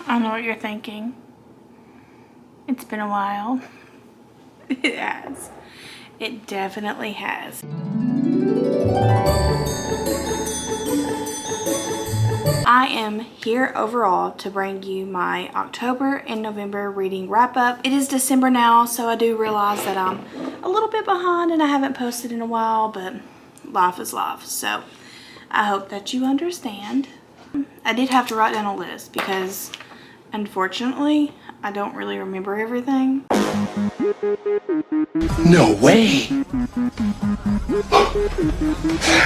I know what you're thinking. It's been a while. It has. It definitely has. I am here overall to bring you my October and November reading wrap up. It is December now, so I do realize that I'm a little bit behind and I haven't posted in a while, but life is life. So I hope that you understand. I did have to write down a list because unfortunately I don't really remember everything. No way!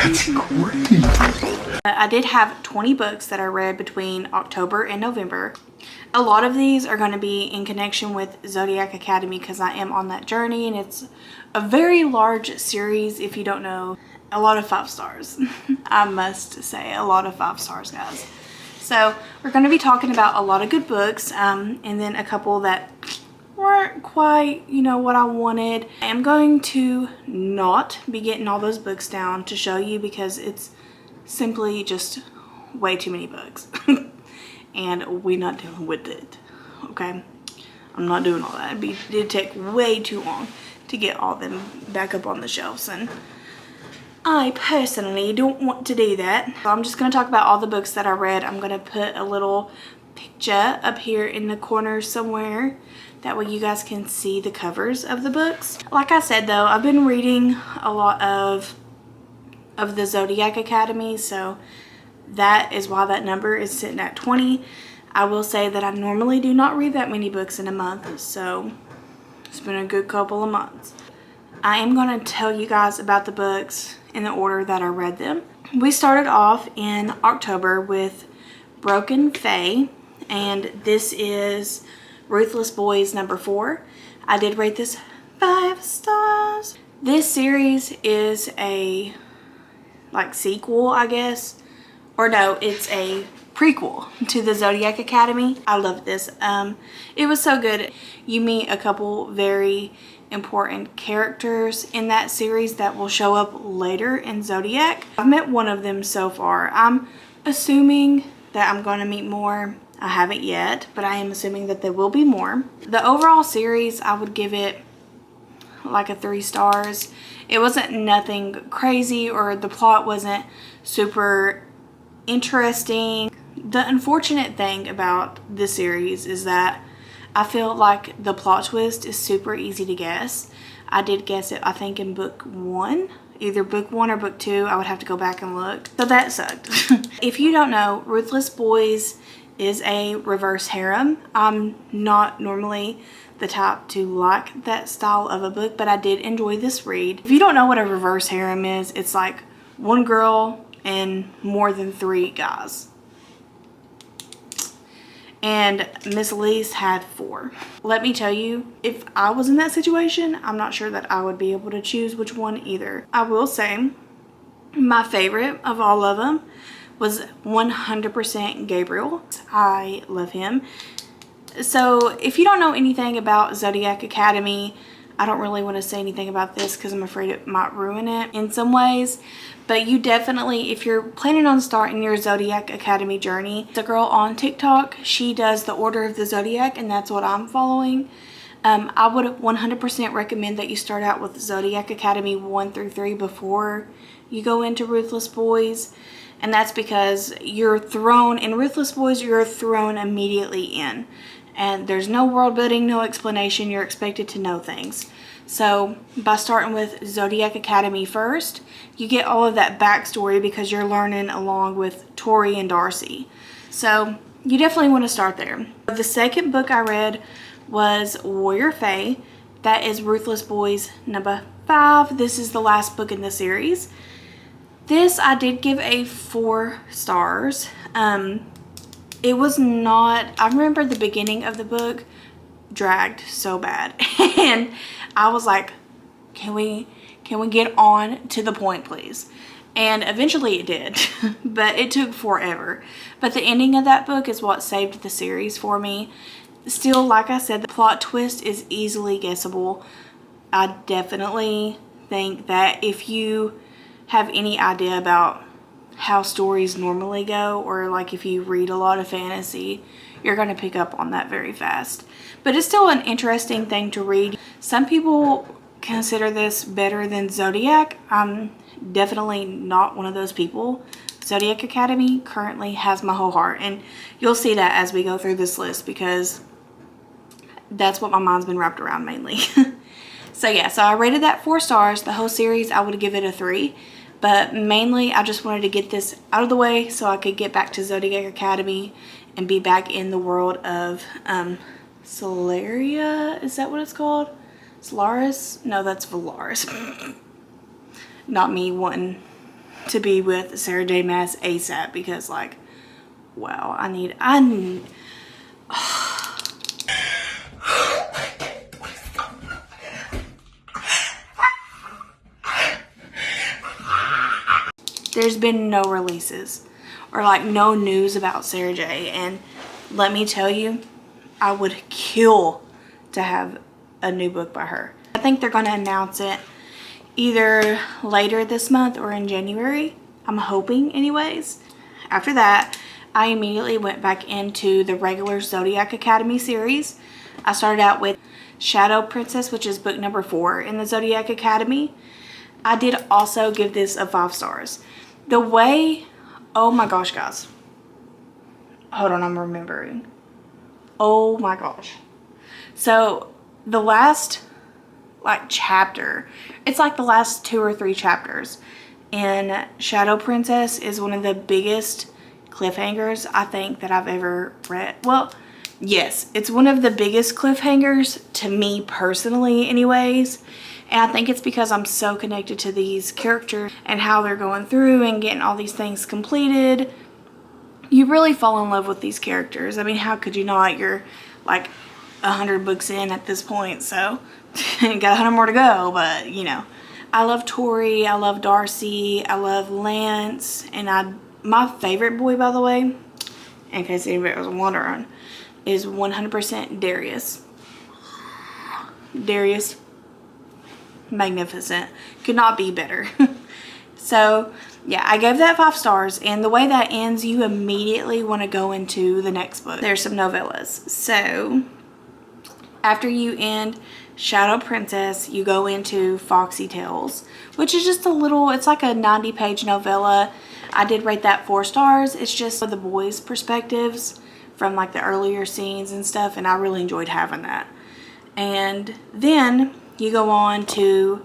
That's great! I did have 20 books that I read between October and November. A lot of these are going to be in connection with Zodiac Academy because I am on that journey, and it's a very large series. If you don't know, a lot of 5 stars. I must say, a lot of 5 stars, guys. So we're going to be talking about a lot of good books, and then a couple that weren't quite, you know, what I wanted. I am going to not be getting all those books down to show you because it's simply just way too many books. And we're not dealing with it, okay? I'm not doing all that. It'd take way too long to get all them back up on the shelves, and I personally don't want to do that. So I'm just going to talk about all the books that I read. I'm going to put a little picture up here in the corner somewhere. That way you guys can see the covers of the books. Like I said though, I've been reading a lot of the Zodiac Academy, so that is why that number is sitting at 20. I will say that I normally do not read that many books in a month, so it's been a good couple of months. I am going to tell you guys about the books in the order that I read them. We started off in October with Broken Fae, and this is Ruthless Boys number 4. I did rate this 5 stars. This series is a sequel, I guess, or no, it's a prequel to the Zodiac Academy. I love this. It was so good. You meet a couple very important characters in that series that will show up later in Zodiac. I've met one of them so far. I'm assuming that I'm going to meet more. I haven't yet, but I am assuming that there will be more. The overall series, I would give it like a 3 stars. It wasn't nothing crazy, or the plot wasn't super interesting. The unfortunate thing about this series is that I feel like the plot twist is super easy to guess. I did guess it, I think, in book 1. Either book 1 or book 2. I would have to go back and look. So that sucked. If you don't know, Ruthless Boys is a reverse harem. I'm not normally the type to like that style of a book, but I did enjoy this read. If you don't know what a reverse harem is, it's like one girl and more than 3 guys. And Miss Elise had 4. Let me tell you, if I was in that situation, I'm not sure that I would be able to choose which one either. I will say my favorite of all of them was 100% Gabriel. I love him. So if you don't know anything about Zodiac Academy, I don't really want to say anything about this because I'm afraid it might ruin it in some ways. But you definitely, if you're planning on starting your Zodiac Academy journey, the girl on TikTok, she does the order of the Zodiac, and that's what I'm following. I would 100% recommend that you start out with Zodiac Academy 1 through 3 before you go into Ruthless Boys. And that's because you're thrown, in Ruthless Boys, you're thrown immediately in. And there's no world building, no explanation. You're expected to know things. So by starting with Zodiac Academy first, you get all of that backstory because you're learning along with Tori and Darcy. So you definitely want to start there. The second book I read was Warrior Fae. That is Ruthless Boys number 5. This is the last book in the series. This I did give a 4 stars. It was not, I remember the beginning of the book dragged so bad. And I was like, can we get on to the point, please? And eventually it did, but it took forever. But the ending of that book is what saved the series for me. Still, like I said, the plot twist is easily guessable. I definitely think that if you have any idea about how stories normally go, or like if you read a lot of fantasy, you're going to pick up on that very fast. But it's still an interesting thing to read. Some people consider this better than Zodiac. I'm definitely not one of those people. Zodiac Academy currently has my whole heart, and you'll see that as we go through this list, because that's what my mind's been wrapped around mainly. So yeah, so I rated that 4 stars. The whole series, I would give it a 3. But mainly, I just wanted to get this out of the way so I could get back to Zodiac Academy and be back in the world of Solaria. Is that what it's called? Solaris? No, that's Valaris. Not me wanting to be with Sarah J. Maas ASAP, because like, wow, I need there's been no releases or like no news about Sarah J, and let me tell you, I would kill to have a new book by her. I think they're going to announce it either later this month or in January. I'm hoping anyways. After that, I immediately went back into the regular Zodiac Academy series. I started out with Shadow Princess, which is book number 4 in the Zodiac Academy. I did also give this a 5 stars. The way, oh my gosh, guys. Hold on, I'm remembering. Oh my gosh. So the last like chapter, it's like the last 2 or 3 chapters in Shadow Princess is one of the biggest cliffhangers I think that I've ever read. Well, yes, it's one of the biggest cliffhangers to me personally anyways. And I think it's because I'm so connected to these characters and how they're going through and getting all these things completed. You really fall in love with these characters. I mean, how could you not? You're like 100 books in at this point, so got 100 more to go, but you know. I love Tori, I love Darcy, I love Lance, and my favorite boy, by the way, in case anybody was wondering, is 100% Darius. Darius, magnificent. Could not be better. So yeah, I gave that 5 stars, and the way that ends, you immediately want to go into the next book. There's some novellas. So after you end Shadow Princess, you go into Foxy Tales, which is just a little, it's like a 90-page novella. I did rate that 4 stars. It's just the boys' perspectives from like the earlier scenes and stuff, and I really enjoyed having that. And then you go on to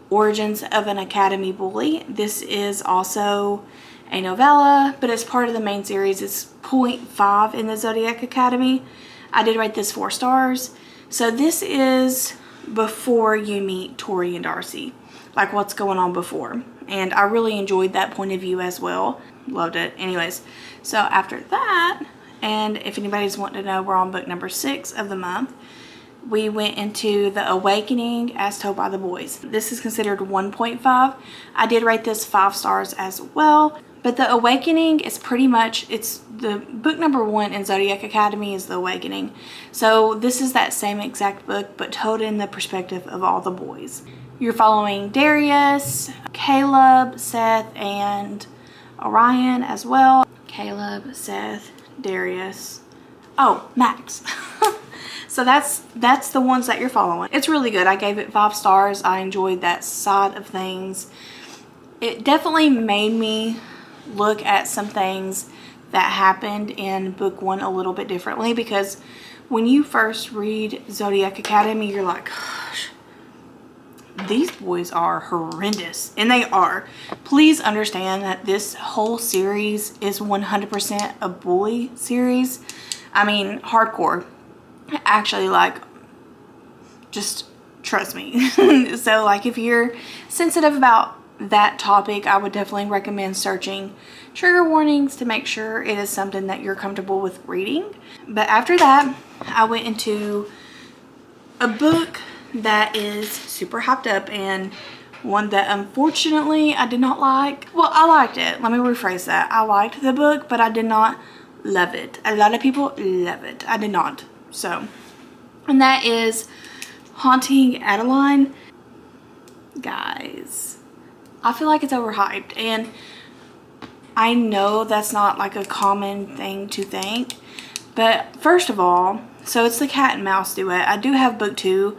Origins of an Academy Bully. This is also a novella, but it's part of the main series. It's 0.5 in the Zodiac Academy. I did rate this 4 stars. So this is before you meet Tori and Darcy, like what's going on before. And I really enjoyed that point of view as well. Loved it. Anyways, so after that, and if anybody's wanting to know, we're on book number 6 of the month. We went into The Awakening as told by the boys. This is considered 1.5. I did rate this 5 stars as well. But The Awakening is pretty much, it's the book number 1 in Zodiac Academy is The Awakening. So this is that same exact book, but told in the perspective of all the boys. You're following Darius, Caleb, Seth, and Orion as well. Caleb, Seth, Darius, oh, Max. So that's the ones that you're following. It's really good. I gave it 5 stars. I enjoyed that side of things. It definitely made me look at some things that happened in book 1 a little bit differently, because when you first read Zodiac Academy, you're like, gosh, these boys are horrendous. And they are. Please understand that this whole series is 100% a bully series. I mean, hardcore. Actually, like, just trust me. So like, if you're sensitive about that topic, I would definitely recommend searching trigger warnings to make sure it is something that you're comfortable with reading. But after that, I went into a book that is super hyped up, and one that unfortunately I did not like. Well, I liked it. Let me rephrase that. I liked the book, but I did not love it. A lot of people love it. I did not. So, and that is Haunting Adeline. Guys, I feel like it's overhyped, and I know that's not like a common thing to think, but first of all, so it's the cat and mouse duet. I do have book 2,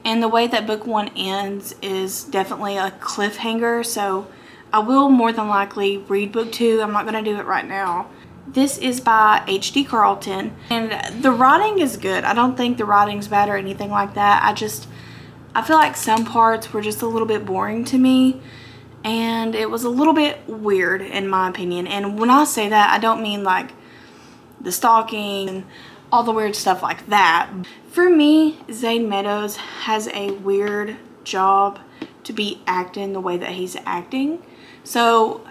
and the way that book 1 ends is definitely a cliffhanger, so I will more than likely read book 2. I'm not going to do it right now. This is by H.D. Carlton, and the writing is good. I don't think the writing's bad or anything like that. I feel like some parts were just a little bit boring to me, and it was a little bit weird in my opinion. And when I say that, I don't mean like the stalking and all the weird stuff like that. For me, Zane Meadows has a weird job to be acting the way that he's acting. So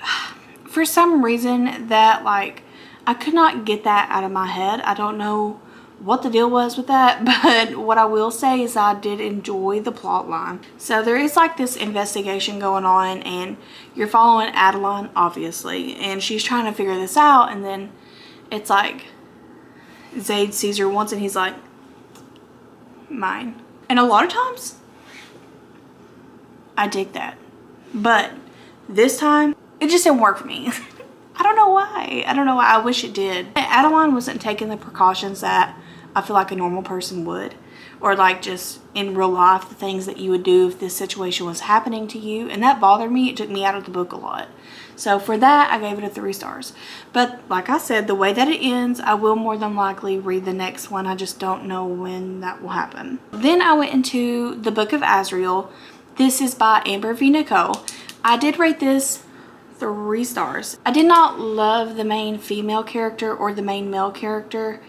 for some reason that like I could not get that out of my head. I don't know what the deal was with that, but what I will say is I did enjoy the plot line. So there is like this investigation going on, and you're following Adeline, obviously, and she's trying to figure this out, and then it's like Zayd sees her once and he's like, mine. And a lot of times I dig that, but this time it just didn't work for me. I don't know why. I wish it did. Adeline wasn't taking the precautions that I feel like a normal person would, or like just in real life, the things that you would do if this situation was happening to you, and that bothered me. It took me out of the book a lot. So for that, I gave it a 3 stars. But like I said, the way that it ends, I will more than likely read the next one. I just don't know when that will happen. Then I went into the Book of Azrael. This is by Amber V. Nicole. I did rate this 3 stars. I did not love the main female character or the main male character.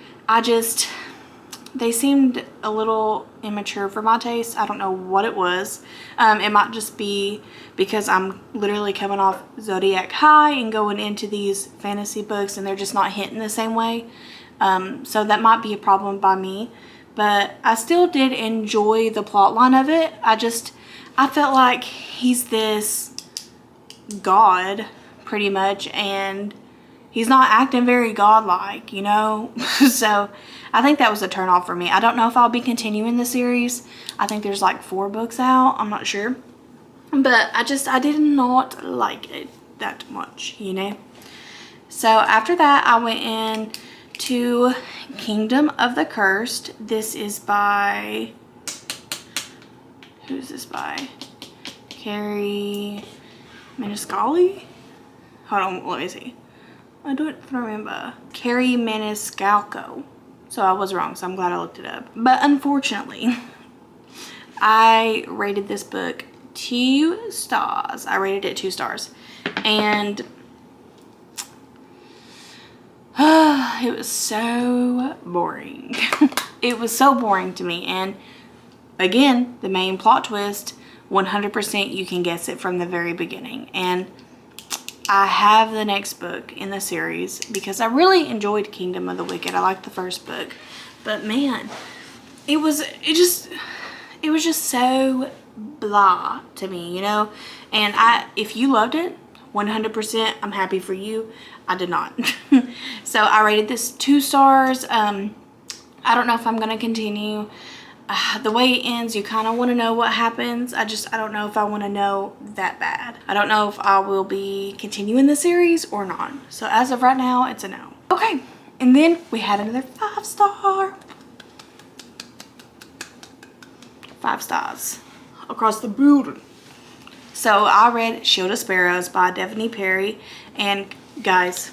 They seemed a little immature for my taste. I don't know what it was. It might just be because I'm literally coming off Zodiac High and going into these fantasy books, and they're just not hitting the same way. So that might be a problem by me. But I still did enjoy the plot line of it. I felt like he's this god pretty much, and he's not acting very godlike, you know. So I think that was a turn off for me. I don't know if I'll be continuing the series. I think there's like 4 books out, I'm not sure, but I did not like it that much, you know. So after that, I went in to Kingdom of the Cursed. This is by, who's this by? Carrie Maniscalco? Hold on, let me see. I don't remember. Carrie Maniscalco. So I was wrong, so I'm glad I looked it up. But unfortunately, I rated this book 2 stars. I rated it 2 stars. And it was so boring. It was so boring to me. And again, the main plot twist, 100% you can guess it from the very beginning. And I have the next book in the series because I really enjoyed Kingdom of the Wicked. I liked the first book, but man, it was just so blah to me, you know. And if you loved it, 100%, I'm happy for you. I did not. So I rated this 2 stars. I don't know if I'm gonna continue. The way it ends, you kind of want to know what happens. I don't know if I want to know that bad. I don't know if I will be continuing the series or not. So as of right now, it's a no. Okay, and then we had another 5 star. 5 stars across the building. So I read Shield of Sparrows by Daphne Perry, and guys,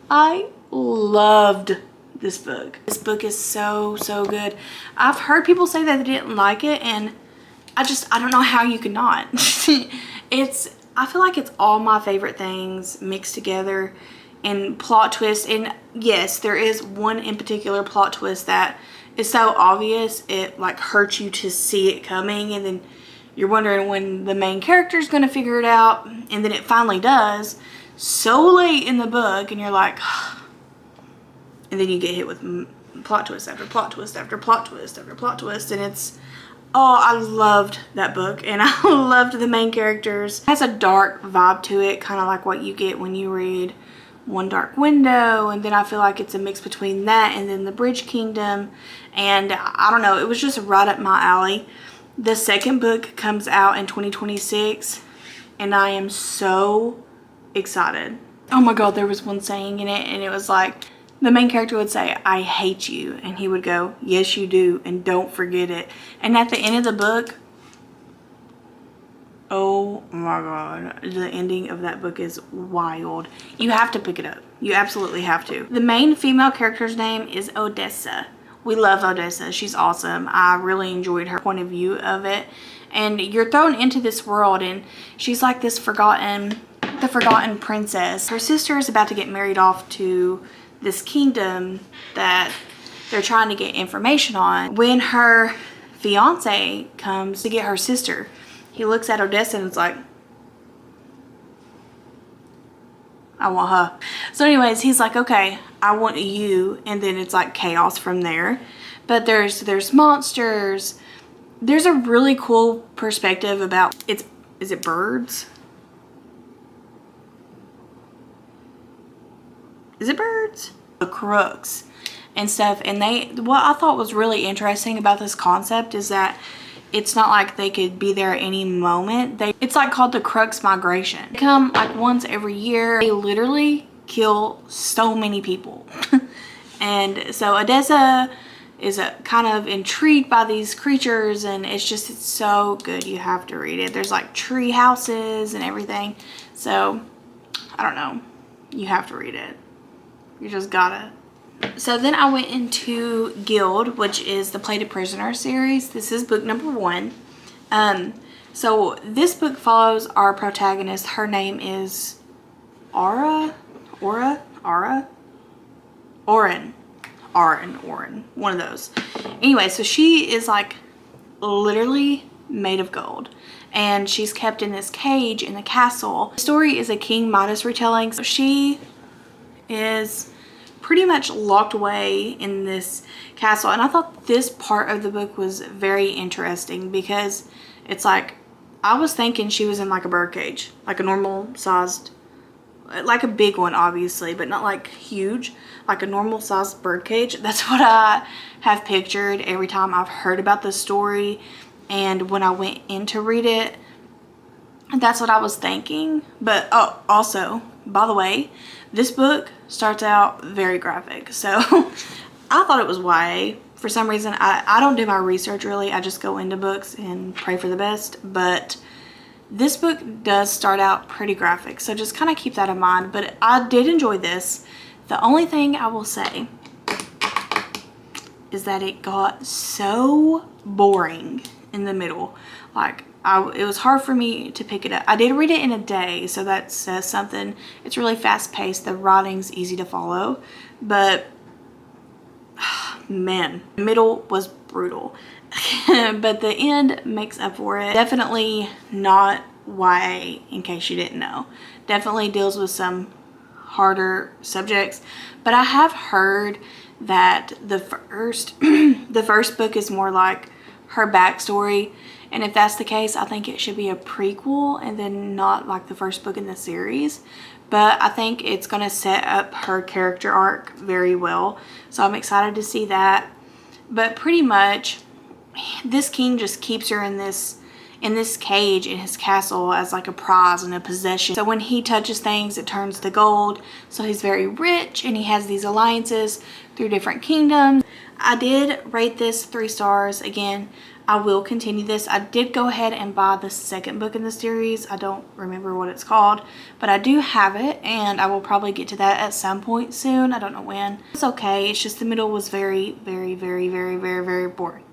I loved this book. This book is so good. I've heard people say that they didn't like it, and I don't know how you could not. I feel like it's all my favorite things mixed together, and plot twist. And yes, there is one in particular plot twist that is so obvious it like hurts you to see it coming, and then you're wondering when the main character is going to figure it out, and then it finally does so late in the book, and you're like, and then you get hit with plot twist after plot twist after plot twist after plot twist. And I loved that book, and I loved the main characters. It has a dark vibe to it, kind of like what you get when you read One Dark Window. And then I feel like it's a mix between that and then the Bridge Kingdom. And I don't know, it was just right up my alley. The second book comes out in 2026, and I am so excited. Oh my god, there was one saying in it, and it was like, the main character would say, "I hate you," and he would go, "Yes you do, and don't forget it." And at the end of the book, oh my god, the ending of that book is wild. You have to pick it up. You absolutely have to. The main female character's name is Odessa. We love Odessa. She's awesome. I really enjoyed her point of view of it. And you're thrown into this world, and she's like this forgotten princess. Her sister is about to get married off to this kingdom that they're trying to get information on. When her fiance comes to get her sister, he looks at Odessa and is like, "I want her." So anyways, he's like, "Okay, I want you." And then it's like chaos from there. But there's monsters. There's a really cool perspective about, is it birds? Is it birds? The crooks and stuff. And what I thought was really interesting about this concept is that it's not like they could be there at any moment. It's like called the Crux Migration. They come like once every year. They literally kill so many people. And so Odessa is kind of intrigued by these creatures, and it's so good. You have to read it. There's like tree houses and everything. So I don't know. You have to read it. You just gotta. So then I went into Guild, which is the Plated Prisoner series. This is book number 1. So this book follows our protagonist. Her name is Oren, one of those. Anyway, so she is like literally made of gold, and she's kept in this cage in the castle. The story is a King Midas retelling. So she is pretty much locked away in this castle, and I thought this part of the book was very interesting because it's like, I was thinking she was in like a bird cage, like a normal sized, like a big one obviously, but not like huge, like a normal sized bird cage. That's what I have pictured every time I've heard about this story, and when I went in to read it, that's what I was thinking. But oh, also, by the way, this book starts out very graphic, so I thought it was YA. For some reason, I don't do my research really. I just go into books and pray for the best. But this book does start out pretty graphic, so just kind of keep that in mind. But I did enjoy this. The only thing I will say is that it got so boring in the middle. Like, it was hard for me to pick it up. I did read it in a day, so that says something. It's really fast paced. The writing's easy to follow, but man, the middle was brutal. But the end makes up for it. Definitely not YA, in case you didn't know. Definitely deals with some harder subjects, but I have heard that the first book is more like her backstory. And if that's the case, I think it should be a prequel and then not like the first book in the series. But I think it's going to set up her character arc very well. So I'm excited to see that. But pretty much, this king just keeps her in this cage in his castle as like a prize and a possession. So when he touches things, it turns to gold. So he's very rich, and he has these alliances through different kingdoms. I did rate this 3 stars. Again, I will continue this. I did go ahead and buy the second book in the series. I don't remember what it's called, but I do have it, and I will probably get to that at some point soon. I don't know when. It's okay. It's just the middle was very, very, very, very, very, very boring.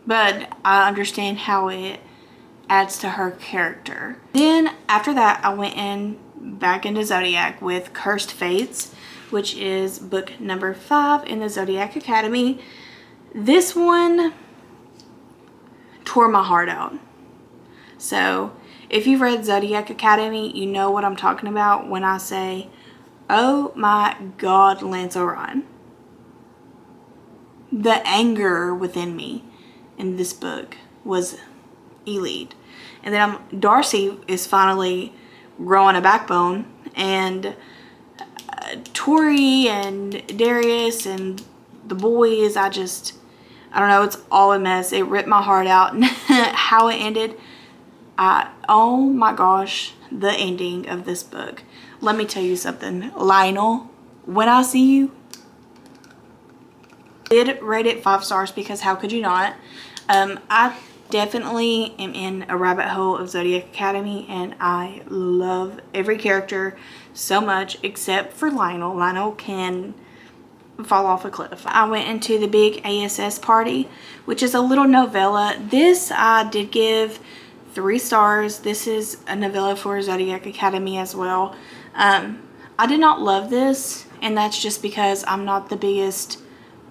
But I understand how it adds to her character. Then after that, I went back into Zodiac with Cursed Fates, which is book number 5 in the Zodiac Academy. This one tore my heart out. So if you've read Zodiac Academy, you know what I'm talking about when I say, oh my God, Lance Orion. The anger within me in this book was elite. And then Darcy is finally growing a backbone, and Tori and Darius and the boys, I don't know, it's all a mess. It ripped my heart out. How it ended, oh my gosh, the ending of this book Let me tell you something, Lionel, when I see you, I did rate it 5 stars because how could you not? I definitely am in a rabbit hole of Zodiac Academy, and I love every character so much except for Lionel. Lionel can fall off a cliff. I went into the big ASS party, which is a little novella. This I did give 3 stars. This is a novella for Zodiac Academy as well. I did not love this, and that's just because I'm not the biggest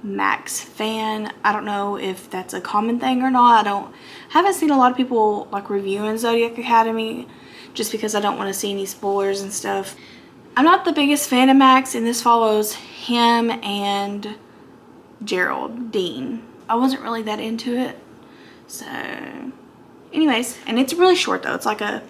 Max fan. I don't know if that's a common thing or not. Haven't seen a lot of people like reviewing Zodiac Academy just because I don't want to see any spoilers and stuff. I'm not the biggest fan of Max, and this follows him and Geraldine. I wasn't really that into it. So anyways, and it's really short though. It's like a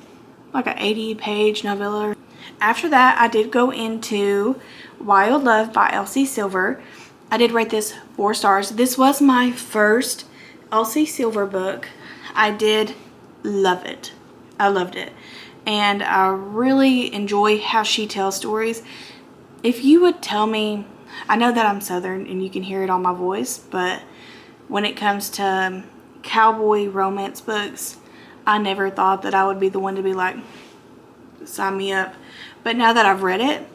80-page novella. After that, I did go into Wild Love by Elsie Silver. I did rate this 4 stars. This was my first Elsie Silver book. I did love it. I loved it. And I really enjoy how she tells stories. If you would tell me, I know that I'm Southern and you can hear it on my voice, but when it comes to cowboy romance books, I never thought that I would be the one to be like, sign me up. But now that I've read it,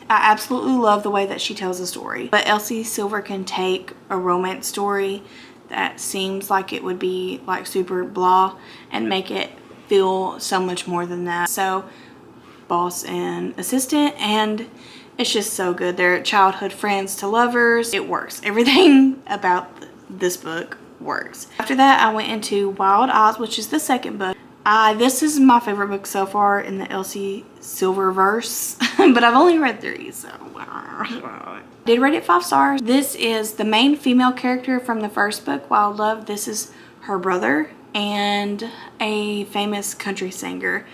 I absolutely love the way that she tells a story. But Elsie Silver can take a romance story that seems like it would be like super blah and make it feel so much more than that. So boss and assistant, and it's just so good. They're childhood friends to lovers. It works. Everything about this book works. After that, I went into Wild Eyes, which is the second book. This is my favorite book so far in the Elsie Silver verse, but I've only read 3, so did rate it 5 stars. This is the main female character from the first book, Wild Love. This is her brother and a famous country singer.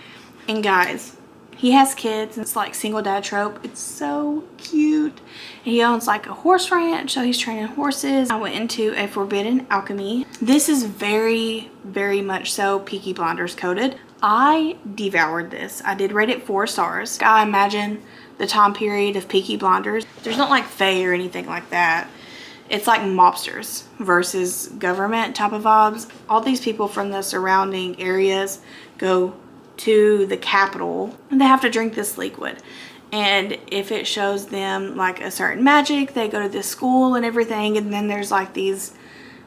And guys, he has kids, and it's like single dad trope. It's so cute. He owns like a horse ranch, so he's training horses. I went into A Forbidden Alchemy. This is very, very much so Peaky Blinders coded. I devoured this. I did rate it 4 stars. I imagine the time period of Peaky Blinders. There's not like Fae or anything like that. It's like mobsters versus government type of vibes. All these people from the surrounding areas go to the capital and they have to drink this liquid, and if it shows them like a certain magic, they go to this school and everything. And then there's like these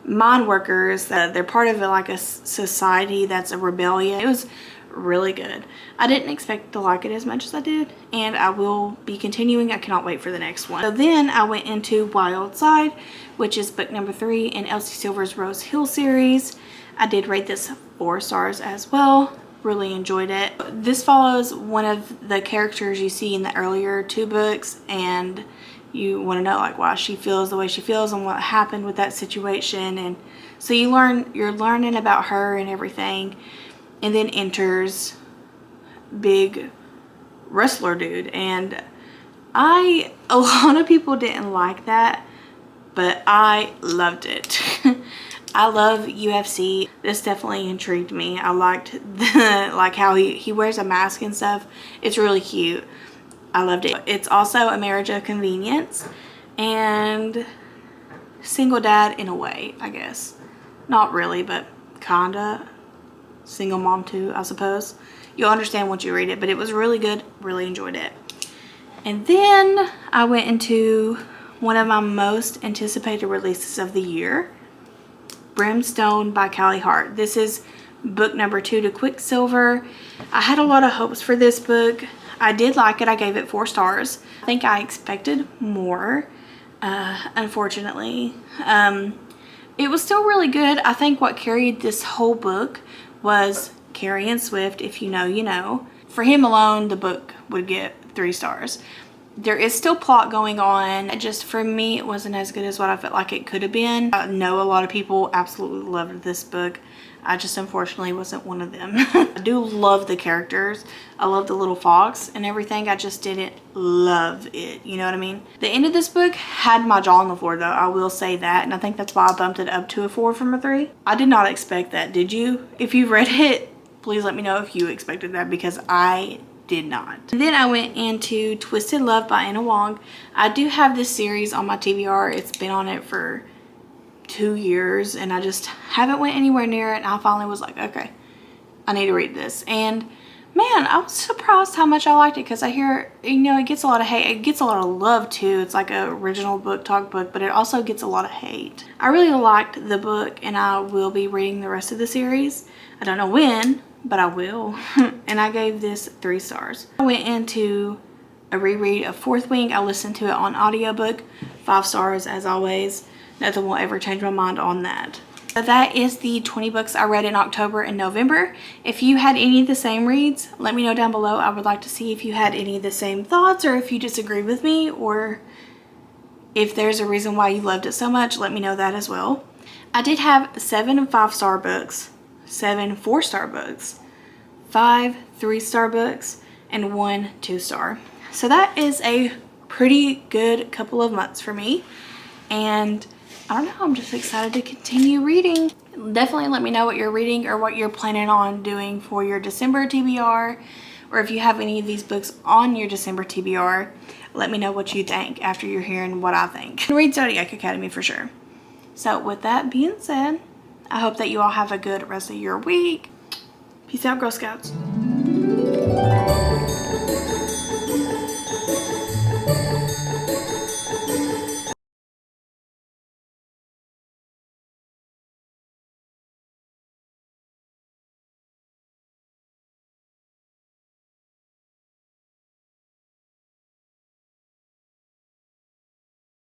mine workers that they're part of like a society that's a rebellion. It was really good. I didn't expect to like it as much as I did, and I will be continuing. I cannot wait for the next one. So then I went into Wild Side, which is book number 3 in Elsie Silver's Rose Hill series. I did rate this 4 stars as well. Really enjoyed it. This follows one of the characters you see in the earlier 2 books, and you want to know like why she feels the way she feels and what happened with that situation. And so you're learning about her and everything. And then enters big wrestler dude, and a lot of people didn't like that, but I loved it. I love UFC. This definitely intrigued me. I liked like how he wears a mask and stuff. It's really cute. I loved it. It's also a marriage of convenience and single dad in a way, I guess. Not really, but kinda. Single mom too, I suppose. You'll understand once you read it, but it was really good. Really enjoyed it. And then I went into one of my most anticipated releases of the year, Brimstone by Callie Hart. This is book number 2 to Quicksilver. I had a lot of hopes for this book. I did like it. I gave it 4 stars. I think I expected more, unfortunately. It was still really good. I think what carried this whole book was Carrie and Swift. If you know, you know. For him alone, the book would get 3 stars. There is still plot going on. Just for me, it wasn't as good as what I felt like it could have been. I know a lot of people absolutely loved this book. I just unfortunately wasn't one of them. I do love the characters. I love the little fox and everything. I just didn't love it. You know what I mean? The end of this book had my jaw on the floor though. I will say that. And I think that's why I bumped it up to a 4 from a 3. I did not expect that. Did you? If you read it, please let me know if you expected that, because I did not. And then I went into Twisted Love by Anna Wong. I do have this series on my TBR. It's been on it for 2 years and I just haven't went anywhere near it. And I finally was like, okay, I need to read this. And man, I was surprised how much I liked it, because I hear, you know, it gets a lot of hate. It gets a lot of love too. It's like an original book talk book, but it also gets a lot of hate. I really liked the book and I will be reading the rest of the series. I don't know when, but I will. And I gave this 3 stars. I went into a reread of Fourth Wing. I listened to it on audiobook. 5 stars as always. Nothing will ever change my mind on that. So that is the 20 books I read in October and November. If you had any of the same reads, let me know down below. I would like to see if you had any of the same thoughts, or if you disagreed with me, or if there's a reason why you loved it so much, let me know that as well. I did have 7 5-star books, 7 4-star books, 5 3-star books, and 1 2-star. So that is a pretty good couple of months for me. And I don't know, I'm just excited to continue reading. Definitely let me know what you're reading or what you're planning on doing for your December TBR, or if you have any of these books on your December TBR, let me know what you think after you're hearing what I think. Read Zodiac Academy for sure. So with that being said, I hope that you all have a good rest of your week. Peace out, Girl Scouts.